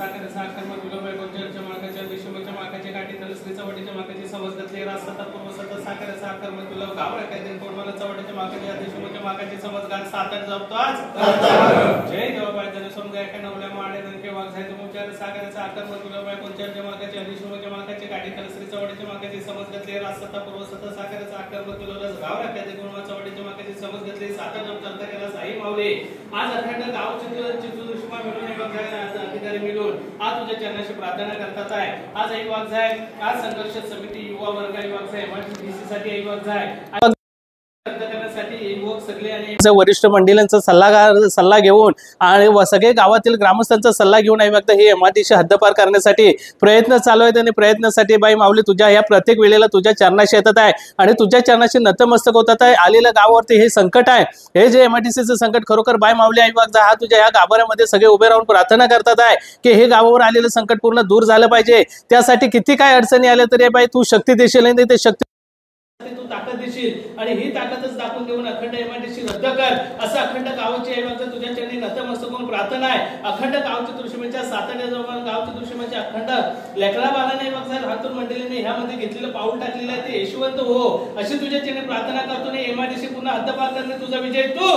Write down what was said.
साखर साखर मग गुलाबाई गोंजरच्या माकाच्या विश्वमच्या माकाच्या गाठी श्री चवडीच्या माकाची समज घातली रासता पूर्व सता साखर साखर मग गुलाब गावरा काय दिन कोणमाला चवडीच्या माकाच्या विश्वमच्या माकाची समज घात सात आठ जपतो आज जय देवाबाई जन समजा एका नवल्या माडे नंके वागसायचं मुचार साखर साखर मग गुलाबाई गोंजरच्या माकाच्या विश्वमच्या माकाच्या गाठी श्री चवडीच्या माकाची समज घातली रासता पूर्व सता साखर साखर मग गुलाब गावरा काय दिन कोणमाला चवडीच्या माकाची समज घातली सात आठ जपता केला साई मावले आज अखंड गाव चित्रदुष्मा मिळून एक अधिकारी मिळून आज तुझ्या चरणाशी प्रार्थना करतात आहे। आज एक वाक्य आहे, आज संघर्ष समिती युवा वर्ग वाक्य आहे, एमआरटीसी साठी एक वाक्य आहे वरिष्ठ मंडळींचा सल्ला घेऊन आणि सगळे गावातील ग्रामस्थांचा सल्ला घेऊन हे एमआरटीसी हद्दपार करण्यासाठी प्रयत्न चालू आहेत आणि प्रयत्नासाठी बाई माऊली तुझ्या या प्रत्येक वेळेला तुझ्या चरणाशी येतात आहे आणि तुझ्या चरणाशी नतमस्तक होतात आहे। आलेल्या गावावरती हे संकट आहे, हे जे एमआरटीसीचं संकट खरोखर बाई माऊली आई वागजा हा तुझ्या या गाभाऱ्यामध्ये सगळे उभे राहून प्रार्थना करतात आहे की हे गावावर आलेलं संकट पूर्ण दूर झालं पाहिजे। त्यासाठी किती काय अडचणी आल्या तरी बाई तू शक्ती देशील आणि ते शक्ती तू ताकद देशील आणि ही ताकदच दाखवून देऊन अखंड एमआरटीसी रद्द कर असं अखंड गावाची ऐवज तुझ्या चरणी नतमस्तक होऊन प्रार्थना आहे। अखंड गावच्या दृश्यमाच्या साताऱ्या जवळ गावच्या दृश्यमाच्या अखंड लेकरा बाळाने बघा राहतून मंडळीने ह्यामध्ये घेतलेलं पाऊल टाकलेलं आहे ते यशवंत हो अशी तुझ्या चरणी प्रार्थना करतो। एमआरटीसी पुन्हा हद्दपार करणे तुझा विजय तू